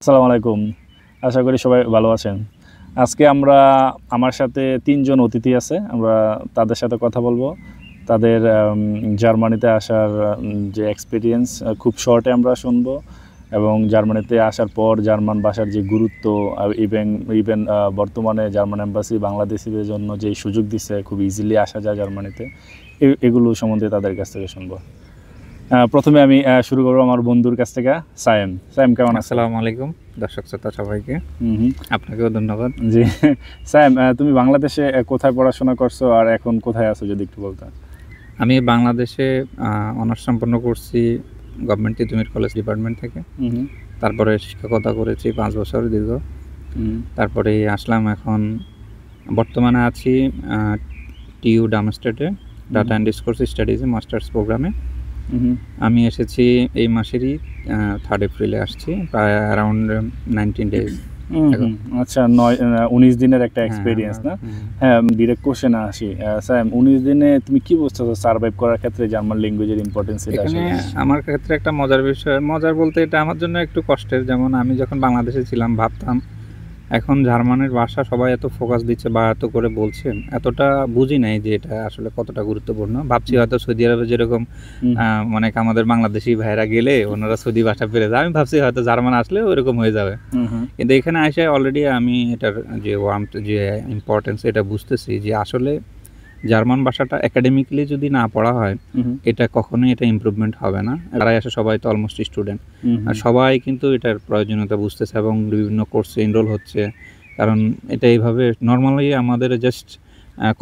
আসসালামু আলাইকুম। আশা করি সবাই ভালো আছেন। আজকে আমার সাথে ৩ জন অতিথি আছে। আমরা তাদের সাথে কথা বলবো। তাদের জার্মানিতে আসার যে এক্সপেরিয়েন্স খুব শর্টে আমরা শুনবো এবং জার্মানিতে আসার পর জার্মান ভাষার যে গুরুত্ব ইভেন বর্তমানে জার্মান এম্বাসি বাংলাদেশিদের জন্য যে সুযোগ দিচ্ছে খুব ইজিলি আসা যায় জার্মানিতে, এগুলো সম্বন্ধে তাদের কাছ থেকে শুনবো। প্রথমে আমি শুরু করবো আমার বন্ধুর কাছ থেকে। সায়েম কেমন? আসসালামু আলাইকুম দর্শক শ্রোতা সবাইকে, আপনাকেও ধন্যবাদ। জি সায়েম, তুমি বাংলাদেশে কোথায় পড়াশোনা করছো আর এখন কোথায় আছো যদি একটু বলতে। আমি বাংলাদেশে অনার্স সম্পন্ন করছি গভর্নমেন্ট তিতুমির কলেজ ডিপার্টমেন্ট থেকে। তারপরে শিক্ষকতা করেছি 5 বছর দীর্ঘ। তারপরে আসলাম, এখন বর্তমানে আছি টিইউ ডার্মস্টেডে ডাটা অ্যান্ড ডিসকোর্স স্টাডিজে মাস্টার্স প্রোগ্রামে। আমি এসেছি এই মাসেরই 3 এপ্রিলে আসছি, প্রায় অ্যারাউন্ড 19 ডেজ। আচ্ছা, 19 দিনের একটা এক্সপেরিয়েন্স না? হ্যাঁ, ডিরেক্ট কোশ্চেনে আসি। স্যার, 19 দিনে তুমি কি বুঝতেছো সার্ভাইভ করার ক্ষেত্রে জার্মান ল্যাঙ্গুয়েজের ইম্পর্টেন্স? এখানে আমার ক্ষেত্রে একটা মজার বিষয়, মজার বলতে এটা আমার জন্য একটু কষ্টের। যেমন আমি যখন বাংলাদেশে ছিলাম ভাবতাম এখন জার্মানের ভাষা সবাই এত ফোকাস দিচ্ছে বা এত করে বলছেন, এতটা বুঝি নাই যে এটা আসলে কতটা গুরুত্বপূর্ণ। ভাবছি হয়তো সৌদি আরবে যেরকম মানে আমাদের বাংলাদেশি ভাইরা গেলে ওনারা সৌদি ভাষা পেরে যায়, আমি ভাবছি হয়তো জার্মান আসলে ওইরকম হয়ে যাবে। কিন্তু এখানে এসে অলরেডি আমি এটার যে ইম্পর্টেন্স এটা বুঝতেছি যে আসলে জার্মান ভাষাটা একাডেমিক্যালি যদি না পড়া হয় এটা কখনোই এটা ইমপ্রুভমেন্ট হবে না। তারাই আসে সবাই তো অলমোস্ট স্টুডেন্ট, আর সবাই কিন্তু এটার প্রয়োজনীয়তা বুঝতেছে এবং বিভিন্ন কোর্সে এনরোল হচ্ছে। কারণ এটা এইভাবে নর্মালি আমাদের জাস্ট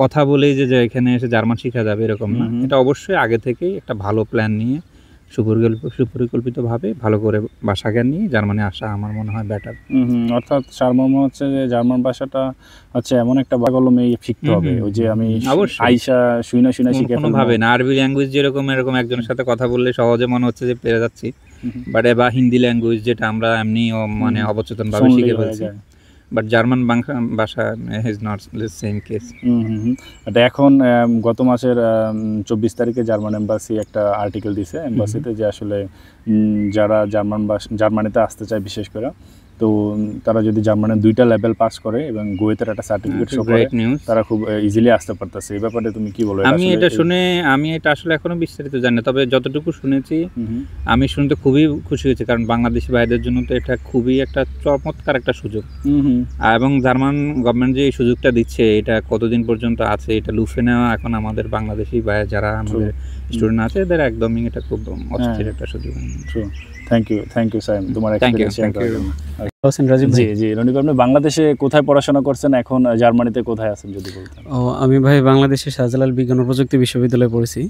কথা বলেই যে এখানে এসে জার্মান শেখা যাবে এরকম না। এটা অবশ্যই আগে থেকেই একটা ভালো প্ল্যান নিয়ে সুপরিকল্পিতভাবে ভালো করে ভাষা জ্ঞান নিয়ে জার্মানি আসা আমার মনে হয় বেটার। অর্থাৎ সারমর্ম হচ্ছে যে জার্মান ভাষাটা হচ্ছে এমন একটা কলমে শিখতে হবে, ওই যে আমি আইসা শুইনা শিখে কোনোভাবে না। আরবি ল্যাঙ্গুয়েজ যেরকম এরকম একজনের সাথে কথা বললে সহজে মনে হচ্ছে যে পেরে যাচ্ছি, বাট বা হিন্দি ল্যাঙ্গুয়েজ যেটা আমরা এমনি মানে অবচেতনভাবে শিখে ফেলছি, বাট জার্মান ভাষা is not the same case. এখন গত মাসের 24 তারিখে জার্মান এম্বাসি একটা আর্টিকেল দিছে এম্বাসিতে যে আসলে যারা জার্মানিতে আসতে চায় বিশেষ করে, তো তারা যদি জার্মানের 2টা লেভেল পাস করে এবং গোয়েতের একটা সার্টিফিকেট শো করে তারা খুব ইজিলি আসতে পারতেছে। এই ব্যাপারে তুমি কি বলো? আমি এটা আসলে এখনো বিস্তারিত জানি না, তবে যতটুকু শুনেছি আমি শুনতে খুবই খুশি হয়েছি, কারণ বাংলাদেশি ভাইদের জন্য তো এটা খুবই একটা চমৎকার একটা সুযোগ। এবং জার্মান গভর্নমেন্ট যে এই সুযোগটা দিচ্ছে এটা কতদিন পর্যন্ত আছে এটা লুফে নেওয়া এখন আমাদের বাংলাদেশি ভাই যারা আমাদের স্টুডেন্ট আছে এদের একদমই এটা খুব অস্থির একটা সুযোগ। থ্যাংক ইউ সাইম, তোমার এক্সপেরিয়েন্স শেয়ার করার জন্য। জি রনিক, আপনি বাংলাদেশে কোথায় পড়াশোনা করছেন, এখন জার্মানিতে কোথায় আছেন যদি বলতেন? আমি ভাই বাংলাদেশে শাহজালাল বিজ্ঞান ও প্রযুক্তি বিশ্ববিদ্যালয়ে পড়েছি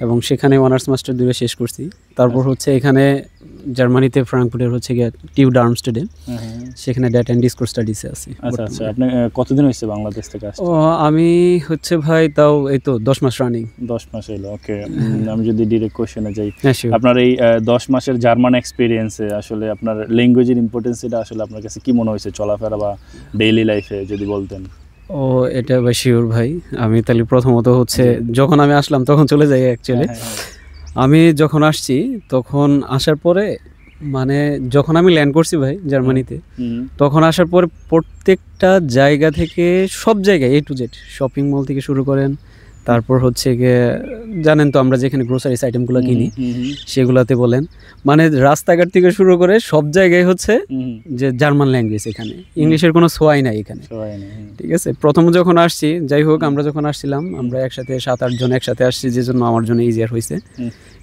এবং সেখানে অনার্স মাস্টার 2 শেষ করছি। তারপর হচ্ছে এখানে জার্মানিতে ফ্রাঙ্কফুর্টের হচ্ছে গিয়ে টিইউ ডার্মস্টেডে সেখানে ডাটা অ্যান্ড ডিসকোর্স স্টাডিজে আছি। আচ্ছা, আপনি কতদিন হয়েছে বাংলাদেশ থেকে আসছেন? আমি হচ্ছে ভাই তাও এই তো 10 মাস রানিং। 10 মাস হলো, ওকে। আমি যদি ডিরেক্ট কোশ্চেনে যাই, আপনার এই 10 মাসের জার্মান এক্সপেরিয়েন্সে আসলে আপনার ল্যাঙ্গুয়েজের ইম্পর্টেন্স এটা আসলে আপনার কাছে কি মনে হয়েছে চলাফেরা বা ডেইলি লাইফে যদি বলতেন? এটা ভাই শিওর ভাই, আমি তাহলে প্রথমত হচ্ছে যখন আমি আসলাম তখন চলে যাই অ্যাকচুয়ালি। আমি যখন আসছি তখন আসার পরে মানে যখন আমি ল্যান্ড করছি ভাই জার্মানিতে, তখন আসার পরে প্রত্যেকটা জায়গা থেকে সব জায়গায় A to Z shopping mall থেকে শুরু করেন, তারপর হচ্ছে গিয়ে জানেন তো আমরা যেখানে গ্রোসারিস আইটেমগুলো কিনি সেগুলাতে বলেন, মানে রাস্তাঘাট থেকে শুরু করে সব জায়গায় হচ্ছে যে জার্মান ল্যাঙ্গুয়েজ, এখানে ইংলিশের কোনো ছোঁয়াই নাই এখানে। ঠিক আছে, প্রথম যখন আসছি, যাই হোক আমরা যখন আসছিলাম আমরা একসাথে 7-8 জন একসাথে আসছি, যে জন্য আমার জন্য ইজিয়ার হয়েছে।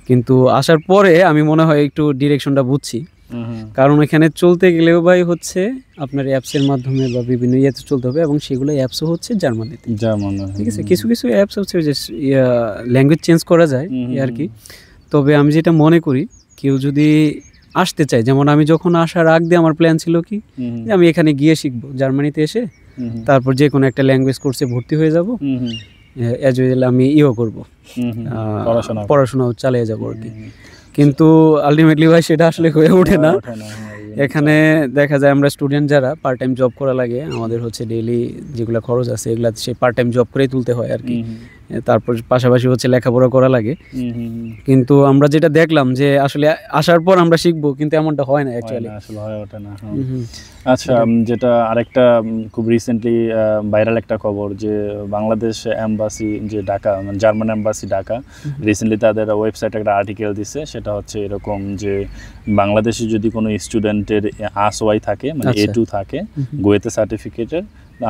কিন্তু আসার পরে আমি মনে হয় একটু ডিরেকশনটা বুঝছি, কারণ এখানে চলতে গেলেও ভাই হচ্ছে আপনার অ্যাপসের মাধ্যমে বা বিভিন্ন ইয়েতে চলতে হবে, এবং সেগুলো অ্যাপসও হচ্ছে জার্মানিতে। ঠিক আছে, কিছু কিছু অ্যাপস হচ্ছে যে ল্যাঙ্গুয়েজ চেঞ্জ করা যায় আর কি। তবে আমি যেটা মনে করি, কেউ যদি আসতে চায়, যেমন আমি যখন আসার আগ দিয়ে আমার প্ল্যান ছিল কি যে আমি এখানে গিয়ে শিখবো, জার্মানিতে এসে তারপর যে কোনো একটা ল্যাঙ্গুয়েজ কোর্সে ভর্তি হয়ে যাব, অ্যাজ ওয়েল আমি করবো, পড়াশোনাও চালিয়ে যাবো আর কি। কিন্তু আলটিমেটলি ভাই সেটা আসলে হয়ে ওঠে না। এখানে দেখা যায় আমরা স্টুডেন্ট যারা পার্ট টাইম জব করা লাগে, আমাদের হচ্ছে ডেইলি যেগুলো খরচ আছে এগুলা সেই পার্ট টাইম জব করেই তুলতে হয় আর কি। তারপর পাশাপাশি হচ্ছে লেখাপড়া করা লাগে। কিন্তু আমরা যেটা দেখলাম যে আসলে আসার পর আমরা শিখবো, কিন্তু এমনটা হয় না অ্যাকচুয়ালি, আসলে হয়ে ওঠে না। আচ্ছা, যেটা আরেকটা খুব রিসেন্টলি ভাইরাল একটা খবর, যে বাংলাদেশ এম্বাসি যে ঢাকা, মানে জার্মান এম্বাসি ঢাকা, রিসেন্টলি তাদের ওয়েবসাইটে একটা আর্টিকেল দিছে, সেটা হচ্ছে এরকম যে বাংলাদেশে যদি কোনো স্টুডেন্টের AS1 থাকে, মানে A2 থাকে গোয়েতে সার্টিফিকেটের,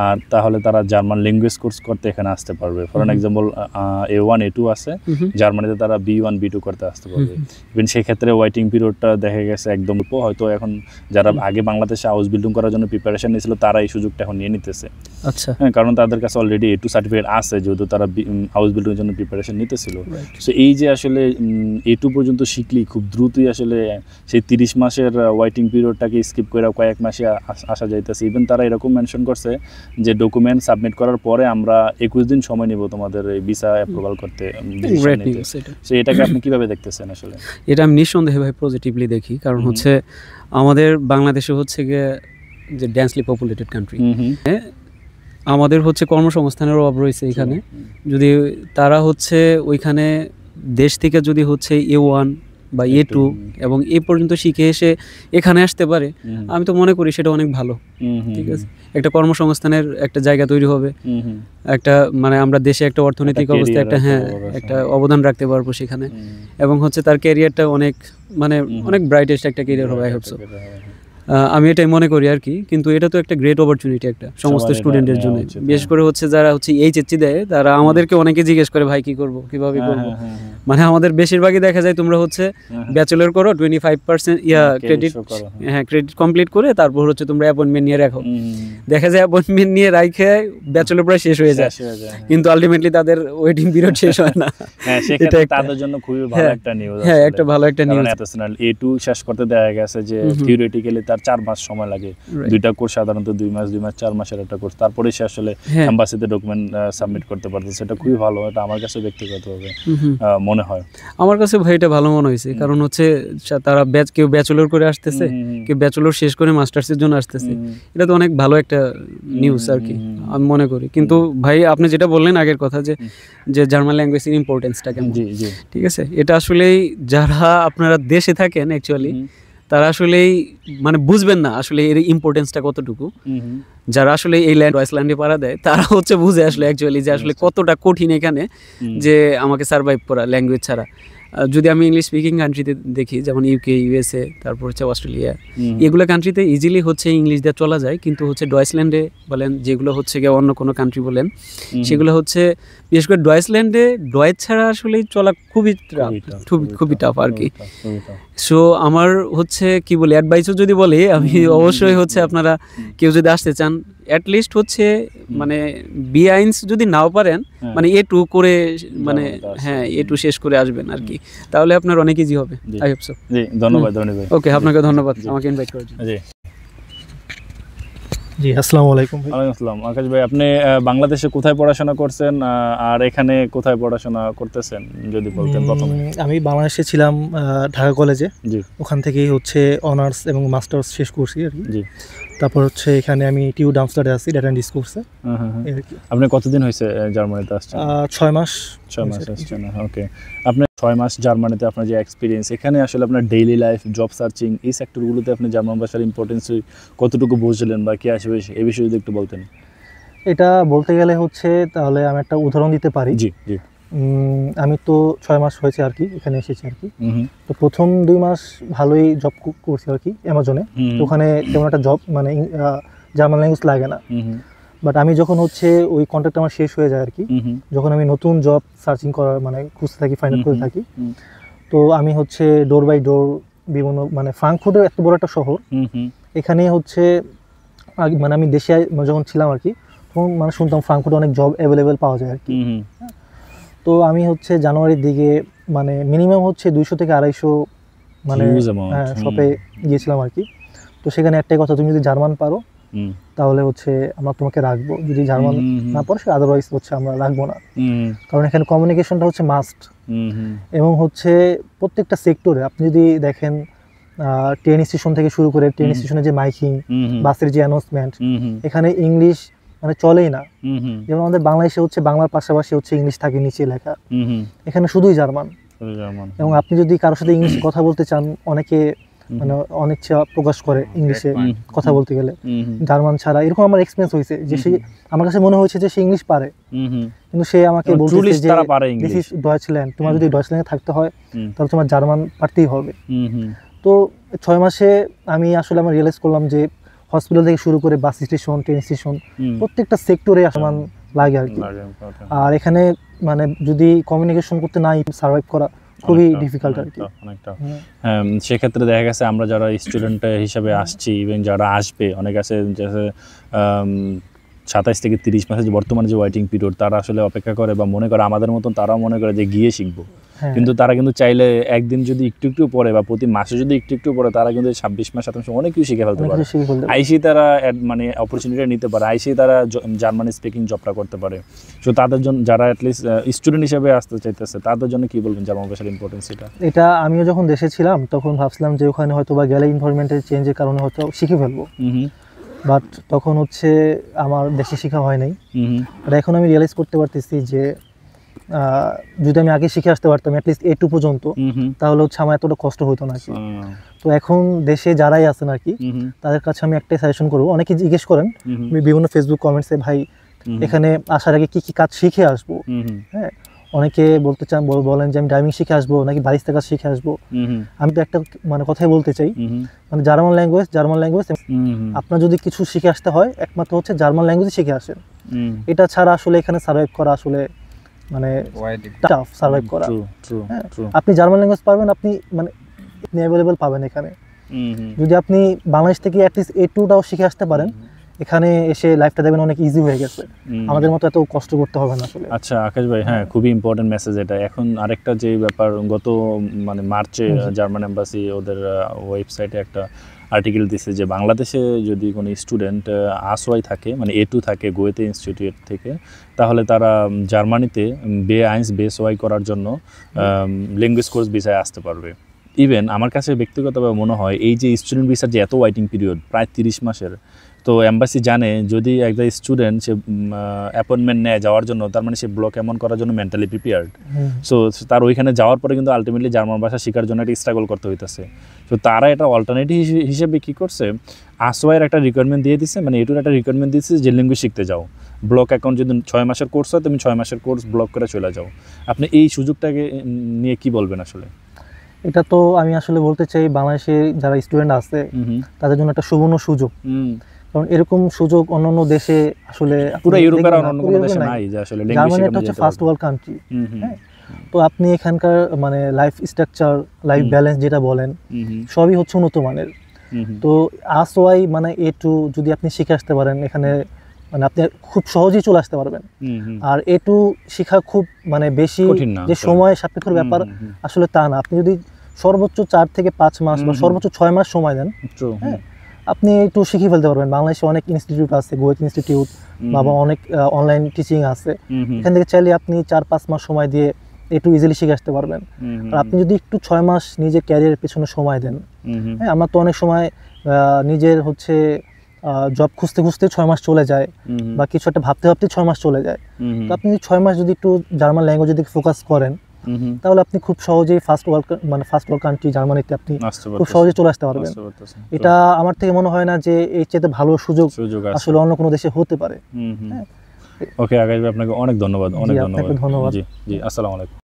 আর তাহলে তারা জার্মান ল্যাঙ্গুয়েজ কোর্স করতে এখানে আসতে পারবে। ফর এক্সাম্পল A1 A2 আছে, জার্মানিতে তারা B1 B2 করতে আসতে পারবে। ইভেন সেক্ষেত্রে ওয়েটিং পিরিয়ডটা দেখা গেছে একদম হয়তো এখন যারা আগে বাংলাদেশে হাউস বিল্ডিং করার জন্য প্রিপারেশন নিয়েছিল তারা এই সুযোগটা এখন নিয়ে নিতেছে। আচ্ছা, হ্যাঁ, কারণ তাদের কাছে অলরেডি A2 সার্টিফিকেট আছে, যেহেতু তারা হাউস বিল্ডিংয়ের জন্য প্রিপারেশন নিতেছিল। সো এই যে আসলে A2 পর্যন্ত শিখলি খুব দ্রুতই আসলে সেই 30 মাসের ওয়েটিং পিরিয়ডটাকে স্কিপ করে কয়েক মাসে আসা যাইতেছে। ইভেন তারা এরকম মেনশন করছে যে ডকুমেন্ট সাবমিট করার পরে আমরা 21 দিন সময় নিব তোমাদের এই ভিসা অ্যাপ্রুভাল করতে। সো এটাকে আপনি কিভাবে দেখতেছেন আসলে? এটা আমি নিঃসন্দেহে ভাই পজিটিভলি দেখি, কারণ হচ্ছে আমাদের বাংলাদেশে হচ্ছে গিয়ে যে ডেন্সলি পপুলেটেড কান্ট্রি, আমাদের হচ্ছে কর্মসংস্থানের অভাব রয়েছে এখানে। যদি তারা হচ্ছে ওইখানে দেশ থেকে যদি হচ্ছে A1 বা A2 এবং এ পর্যন্ত শিখে এসে এখানে আসতে পারে, আমি তো মনে করি সেটা অনেক ভালো। ঠিক আছে, একটা কর্মসংস্থানের একটা জায়গা তৈরি হবে, একটা মানে আমরা দেশে একটা অর্থনৈতিক অবস্থা একটা অবদান রাখতে পারবো সেখানে, এবং হচ্ছে তার ক্যারিয়ারটা অনেক ব্রাইটেস্ট একটা ক্যারিয়ার হবে। আই হোপ সো, আমি এটাই মনে করি আর কি। কিন্তু এটা তো একটা গ্রেট অপরচুনিটি একটা সমস্ত স্টুডেন্টের জন্য, বিশেষ করে হচ্ছে যারা হচ্ছে এইচএসসি দেয়, তারা আমাদেরকে অনেকে জিজ্ঞেস করে ভাই কি করব, কিভাবে করব। মানে আমাদের বেশিরভাগই দেখা যায় তোমরা হচ্ছে ব্যাচেলর করো, 25% ক্রেডিট কমপ্লিট করে তারপর হচ্ছে তোমরা অ্যাপয়েন্টমেন্ট নিয়ে রাখো। দেখা যায় অ্যাপয়েন্টমেন্ট নিয়ে রাখে ব্যাচেলর প্রায় শেষ হয়ে যায়, কিন্তু আলটিমেটলি তাদের ওয়েটিং পিরিয়ড শেষ হয় না। এটা তাদের জন্য খুবই ভালো একটা নিউজ। হ্যাঁ, একটা ভালো একটা নিউজ। A2 শেষ করতে দেখা গেছে যে থিওরিটিক্যালি 4 মাস সময় লাগে। দুইটা কোর্স সাধারণত 2 মাস 4 মাসের একটা কোর্স, তারপরে সে আসলে এমবাসিতে ডকুমেন্ট সাবমিট করতে পারতেছে। এটা খুবই ভালো, এটা আমার কাছে ব্যক্তিগতভাবে মনে হয়। আমার কাছে ভাই এটা ভালো মনে হয়েছে, কারণ হচ্ছে তারা কেউ ব্যাচেলর করে আসতেছে, কেউ ব্যাচেলর শেষ করে মাস্টার্সের জন্য আসতেছে। এটা তো অনেক ভালো একটা নিউজ আর কি, আমি মনে করি। কিন্তু ভাই আপনি যেটা বললেন আগের কথা, যে জার্মান ল্যাঙ্গুয়েজের ইম্পর্টেন্সটা কেমন, ঠিক আছে, এটা আসলেই যারা আপনারা দেশে থাকেন অ্যাকচুয়ালি তারা আসলেই মানে বুঝবেন না আসলে এর ইম্পর্টেন্সটা কতটুকু। যারা আসলে এই ডয়েচল্যান্ডে পাড়া দেয় তারা হচ্ছে বুঝে আসলে অ্যাকচুয়ালি যে আসলে কতটা কঠিন এখানে যে আমাকে সার্ভাইভ করা ল্যাঙ্গুয়েজ ছাড়া। যদি আমি ইংলিশ স্পিকিং কান্ট্রিতে দেখি, যেমন UK, USA, তারপর হচ্ছে অস্ট্রেলিয়া, এগুলো কান্ট্রিতে ইজিলি হচ্ছে ইংলিশ দিয়ে চলা যায়। কিন্তু হচ্ছে ডয়েচল্যান্ডে বলেন, যেগুলো হচ্ছে গিয়ে অন্য কোনো কান্ট্রি বলেন, সেগুলো হচ্ছে বিশেষ করে ডয়েচল্যান্ডে ডয়েচ ছাড়া আসলে চলা খুবই টাফ আর কি। সো আমার হচ্ছে কি বলি, অ্যাডভাইসও যদি বলি আমি, অবশ্যই হচ্ছে আপনারা কেউ যদি আসতে চান, অ্যাটলিস্ট হচ্ছে মানে B1 যদি নাও পারেন, মানে A2 করে, মানে A2 শেষ করে আসবেন আর কি, তাহলে আপনার অনেক ইজি হবে। I hope so. জি, ধন্যবাদ ভাই। ওকে, আপনাকে ধন্যবাদ আমাকে ইনভাইট করার জন্য। জি, আসসালামু আলাইকুম। ওয়ালাইকুম আসসালাম। আকাশ ভাই, আপনি বাংলাদেশে কোথায় পড়াশোনা করছেন আর এখানে কোথায় পড়াশোনা করতেছেন যদি বলতেন প্রথমে? আমি বাংলাদেশে ছিলাম ঢাকা কলেজে, ওখান থেকেই হচ্ছে অনার্স এবং মাস্টার্স শেষ করছি আর কি। তারপর হচ্ছে এখানে আমি TU ডামস্টারে আছি, ডেটা অ্যান্ড ডিসকোর্সে। আপনি কতদিন হয়েছে জার্মানিতে আসছেন? 6 মাস। 6 মাস আসছেন, ওকে। আপনি 6 মাস জার্মানিতে আপনার যে এক্সপিরিয়েন্স, এখানে আসলে আপনার ডেইলি লাইফ, জব সার্চিং, এই সেক্টরগুলোতে আপনি জার্মান ভাষার ইম্পর্টেন্স কতটুকু বুঝলেন বা কি আসবে, এই বিষয়ে যদি একটু বলতেন। এটা বলতে গেলে হচ্ছে, তাহলে আমি একটা উদাহরণ দিতে পারি। জি জি। আমি তো 6 মাস হয়েছে আর কি এখানে এসেছি আর কি। তো প্রথম 2 মাস ভালোই জব করছি আর কি অ্যামাজনে। তো ওখানে তেমন একটা জব মানে জার্মান ল্যাঙ্গুয়েজ লাগে না। বাট আমি যখন হচ্ছে ওই কন্ট্রাক্ট আমার শেষ হয়ে যায় আর কি, যখন আমি নতুন জব সার্চিং করার মানে খুঁজতে থাকি, ফাইন্ড আউট করতে থাকি, তো আমি হচ্ছে ডোর বাই ডোর বিভিন্ন মানে ফ্রাঙ্কফুর্টের এত বড় একটা শহর, এখানে হচ্ছে মানে আমি দেশে যখন ছিলাম আর কি, তখন মানে শুনতাম ফ্রাঙ্কফুর্টে অনেক জব অ্যাভেলেবেল পাওয়া যায় আর কি। তো আমি হচ্ছে জানুয়ারির দিকে মানে মিনিমাম হচ্ছে 200 থেকে 250 মানে শপে গিয়েছিলাম আর কি। তো সেখানে একটাই কথা, তুমি যদি জার্মান পারো তাহলে হচ্ছে আমরা তোমাকে রাখবো, যদি জার্মান না পারো সে আদারওয়াইজ হচ্ছে আমরা রাখবো না। কারণ এখানে কমিউনিকেশনটা হচ্ছে মাস্ট। এবং হচ্ছে প্রত্যেকটা সেক্টরে আপনি যদি দেখেন, ট্রেন স্টেশন থেকে শুরু করে ট্রেন স্টেশনে যে মাইকিং, বাসের যে অ্যানাউন্সমেন্ট, এখানে ইংলিশ মানে চলেই না। হুম হুম যেমন আমাদের বাংলাদেশে হচ্ছে বাংলার পাশাপাশি হচ্ছে ইংলিশ থাকে নিচে লেখা, হুম হুম এখানে শুধুই জার্মান। জার্মান। এবং আপনি যদি কারোর সাথে ইংলিশে কথা বলতে চান, অনেকে মানে অনিচ্ছা প্রকাশ করে ইংলিশে কথা বলতে গেলে, হুম হুম জার্মান ছাড়া। এরকম আমার এক্সপিরিয়েন্স হয়েছে যে সে, আমার কাছে মনে হয়েছে যে সে ইংলিশ পারে, হুম হুম কিন্তু সে আমাকে বলতেছে ট্রুলিশ যে তারা পারে দিস ইংলিশ। ইজ ডয়েচল্যান্ড, তোমার যদি ডয়েচল্যান্ডে থাকতে হয় হুম তাহলে তোমার জার্মান পারতেই হবে। হুম হুম তো 6 মাসে আমি আসলে আমার রিয়েলাইজ করলাম যে হসপিটাল থেকে শুরু করে বাস স্টেশন, ট্রেন স্টেশন, হুম প্রত্যেকটা সেক্টরে আসমান লাগে আর কি। আর এখানে মানে যদি কমিউনিকেশন করতে নাই সার্ভাইভ করা খুবই ডিফিকাল্ট আর কি। অনেকটা হ্যাঁ, সেক্ষেত্রে দেখা গেছে আমরা যারা স্টুডেন্ট হিসাবে আসছি এবং যারা আসবে, অনেক আছে যে 27 থেকে 30 মাসের যে বর্তমানে যে ওয়েটিং পিরিয়ড, তারা আসলে অপেক্ষা করে বা মনে করে আমাদের মতন তারাও মনে করে যে গিয়ে শিখবো, হ্যাঁ, কিন্তু তারা কিন্তু চাইলে একদিন যদি একটু একটু পড়ে বা প্রতি মাসে যদি একটু একটু পড়ে, তারা কিন্তু 26 মাস 27 মাস অনেক কিছু শিখে ফেলতে অনেক পারে। কিছু শিখে ফেলতে পারে। আইসি তারা মানে অপরচুনিটি নিতে পারে, আইসি তারা জার্মানি স্পিকিং জবটা করতে পারে। সো তাদের জন্য যারা অ্যাটলিস্ট স্টুডেন্ট হিসেবে আসতে চাইতেছে, তাদের জন্য কি বলবেন জার্মান ভাষার ইম্পর্টেন্স? এটা আমিও যখন দেশে ছিলাম তখন ভাবছিলাম যে ওখানে হয়তো বা গেলে এনভায়রনমেন্টের চেঞ্জের কারণে হয়তো শিখে ফেলবো, হুম বাট তখন হচ্ছে আমার দেশে শেখা হয় নাই। হুম আর এখন আমি রিয়েলাইজ করতে পারতেছি যে যদি আমি আগে শিখে আসতে পারতাম অ্যাটলিস্ট A2 পর্যন্ত, হুম তাহলে হচ্ছে আমার এতটা কষ্ট হতো না আর কি। তো এখন দেশে যারাই আছেন আর কি, তাদের কাছে আমি একটাই সাজেশন করবো, অনেকে জিজ্ঞেস করেন বিভিন্ন ফেসবুক কমেন্টসে, ভাই এখানে আসার আগে কি কি কাজ শিখে আসবো। হ্যাঁ, অনেকে বলতে চান, বলেন যে আমি ড্রাইভিং শিখে আসবো নাকি বারিস্তা কাজ শিখে আসবো। আমি তো একটা মানে কথাই বলতে চাই, মানে জার্মান ল্যাঙ্গুয়েজ আপনার যদি কিছু শিখে আসতে হয় একমাত্র হচ্ছে জার্মান ল্যাঙ্গুয়েজ শিখে আসেন। এটা ছাড়া আসলে এখানে সার্ভাইভ করা আসলে মানে টাফ সার্ভাইভ করা। হ্যাঁ, আপনি জার্মান ল্যাঙ্গুয়েজ পারবেন, আপনি মানে অ্যাভেলেবল পাবেন এখানে। যদি আপনি বাংলাদেশ থেকে অ্যাটলিস্ট A2টাও শিখে আসতে পারেন, এখানে এসে লাইফটা দেখবেন অনেক ইজি হয়ে গেছে, আমাদের মতো এত কষ্ট করতে হবে না আসলে। আচ্ছা আকাশ ভাই, হ্যাঁ খুবই ইম্পর্টেন্ট মেসেজ এটা। এখন আরেকটা যে ব্যাপার, গত মানে মার্চে জার্মান এম্বাসি ওদের ওয়েবসাইটে একটা আর্টিকেল দিছে যে বাংলাদেশে যদি কোনো স্টুডেন্ট আসওয়াই থাকে, মানে A2 থাকে গোয়েতে ইনস্টিটিউট থেকে, তাহলে তারা জার্মানিতে B1 B2 করার জন্য ল্যাঙ্গুয়েজ কোর্স ভিসায় আসতে পারবে। ইভেন আমার কাছে ব্যক্তিগতভাবে মনে হয় এই যে স্টুডেন্ট ভিসার যে এত ওয়েটিং পিরিয়ড প্রায় 30 মাসের, তো এম্বাসি জানে যদি একটা স্টুডেন্ট সে অ্যাপয়েন্টমেন্ট নেয় যাওয়ার জন্য, তার মানে সে ব্লক এমন করার জন্য মেন্টালি প্রিপেয়ার্ড। সো তার ওইখানে যাওয়ার পরে কিন্তু আলটিমেটলি জার্মান ভাষা শেখার জন্য একটা স্ট্রাগল করতে হইতেছে। তো তারা এটা অল্টারনেটিভ হিসেবে কী করছে, আসওয়াইয়ের একটা রিকোয়ারমেন্ট দিয়ে দিচ্ছে, মানে A2 একটা রিকোয়ারমেন্ট দিচ্ছে যে ল্যাঙ্গুয়েজ শিখতে যাও, ব্লক অ্যাকাউন্ট যদি 6 মাসের কোর্স হয় তুমি 6 মাসের কোর্স ব্লক করে চলে যাও। আপনি এই সুযোগটাকে নিয়ে কি বলবেন আসলে? এটা তো আমি আসলে বলতে চাই বাংলাদেশে যারা স্টুডেন্ট আছে তাদের জন্য একটা সুবর্ণ সুযোগ, কারণ এরকম সুযোগ অন্যান্য দেশে আসলে পুরো ইউরোপের অন্য কোনো দেশে নাই যে আসলে ল্যাঙ্গুয়েজ জার্মানি একটা হচ্ছে ফার্স্ট ওয়ার্ল্ড কান্ট্রি। হ্যাঁ, তো আপনি এখানকার মানে লাইফ স্ট্রাকচার, লাইফ ব্যালেন্স যেটা বলেন সবই হচ্ছে উন্নত মানের। তো আসওয়াই মানে A2 যদি আপনি শিখে আসতে পারেন এখানে, মানে আপনি খুব সহজেই চলে আসতে পারবেন। আর A2 শেখা খুব মানে বেশি যে সময় সাপেক্ষের ব্যাপার আসলে তা না। আপনি যদি সর্বোচ্চ 4 থেকে 5 মাস বা সর্বোচ্চ 6 মাস সময় দেন, হ্যাঁ, আপনি একটু শিখে ফেলতে পারবেন। বাংলাদেশে অনেক ইনস্টিটিউট আছে, গোয়েত ইনস্টিটিউট বা অনেক অনলাইন টিচিং আছে, এখান থেকে চাইলে আপনি 4-5 মাস সময় দিয়ে একটু ইজিলি শিখে আসতে পারবেন। আর আপনি যদি একটু 6 মাস নিজের ক্যারিয়ারের পেছনে সময় দেন, হ্যাঁ, আমার তো অনেক সময় নিজের হচ্ছে জব খুঁজতে খুঁজতে 6 মাস চলে যায়, বা কিছু একটা ভাবতে ভাবতে 6 মাস চলে যায়। তো আপনি 6 মাস যদি একটু জার্মান ল্যাঙ্গুয়েজের দিকে ফোকাস করেন, তাহলে আপনি খুব সহজেই ফার্স্ট ওয়ার্ল্ড কান্ট্রি জার্মানিতে আপনি খুব সহজেই চলে আসতে পারবেন। এটা আমার থেকে মনে হয় না যে এই চেয়ে ভালো সুযোগ আসলে অন্য কোনো দেশে হতে পারে। ওকে আকাশ ভাই, আপনাকে অনেক ধন্যবাদ, অনেক ধন্যবাদ। জি জি, আসসালামু আলাইকুম।